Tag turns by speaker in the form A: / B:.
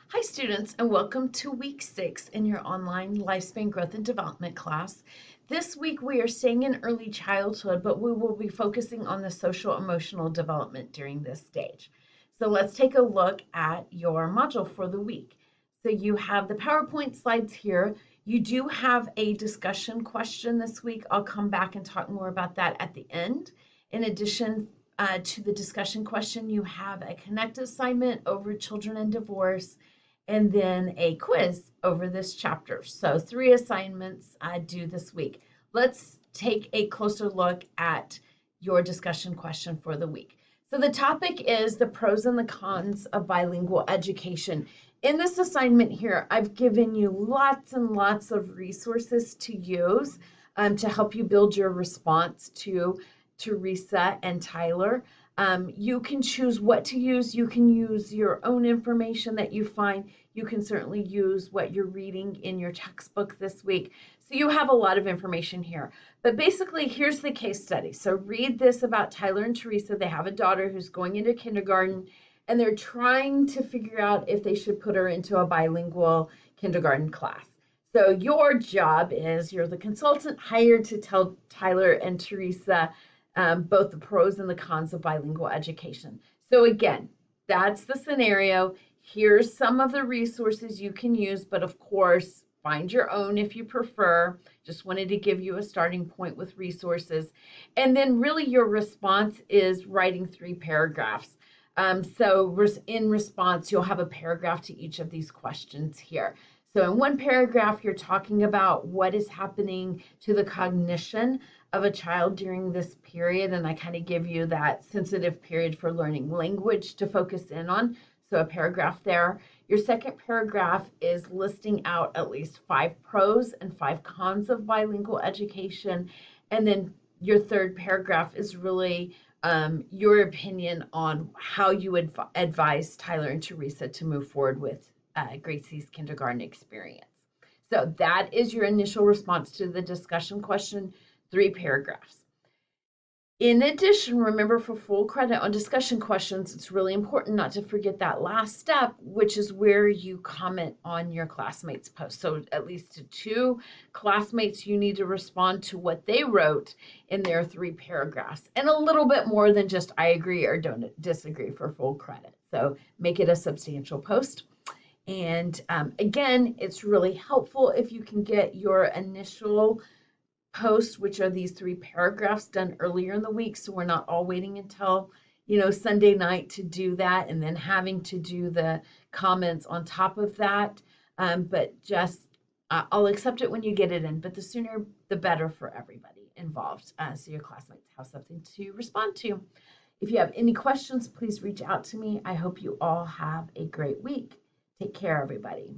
A: Hi students, and welcome to week 6 in your online lifespan growth and development class. This week we are staying in early childhood, but we will be focusing on the social emotional development during this stage. So let's take a look at your module for the week. So you have the PowerPoint slides here. You do have a discussion question this week. I'll come back and talk more about that at the end. In addition to the discussion question, you have a Connect assignment over children and divorce, and then a quiz over this chapter. So 3 assignments due this week. Let's take a closer look at your discussion question for the week. So the topic is the pros and the cons of bilingual education. In this assignment here, I've given you lots and lots of resources to use to help you build your response to Teresa and Tyler. You can choose what to use. You can use your own information that you find. You can certainly use what you're reading in your textbook this week. So you have a lot of information here. But basically, here's the case study. So read this about Tyler and Teresa. They have a daughter who's going into kindergarten, and they're trying to figure out if they should put her into a bilingual kindergarten class. So your job is you're the consultant hired to tell Tyler and Teresa both the pros and the cons of bilingual education. So again, that's the scenario. Here's some of the resources you can use, but of course, find your own if you prefer. Just wanted to give you a starting point with resources. And then really your response is writing 3 paragraphs. So in response, you'll have a paragraph to each of these questions here. So in one paragraph, you're talking about what is happening to the cognition of a child during this period, and I kind of give you that sensitive period for learning language to focus in on. So a paragraph there. Your second paragraph is listing out at least 5 pros and 5 cons of bilingual education. And then your third paragraph is really your opinion on how you would advise Tyler and Teresa to move forward with Gracie's kindergarten experience. So that is your initial response to the discussion question, 3 paragraphs. In addition, remember, for full credit on discussion questions, it's really important not to forget that last step, which is where you comment on your classmates' post. So at least to 2 classmates, you need to respond to what they wrote in their 3 paragraphs, and a little bit more than just I agree or don't disagree for full credit. So make it a substantial post. And again, it's really helpful if you can get your initial post, which are these 3 paragraphs, done earlier in the week, so we're not all waiting until Sunday night to do that and then having to do the comments on top of that. But just I'll accept it when you get it in, but the sooner the better for everybody involved, so your classmates have something to respond to. If you have any questions, please reach out to me. I hope you all have a great week. Take care, everybody.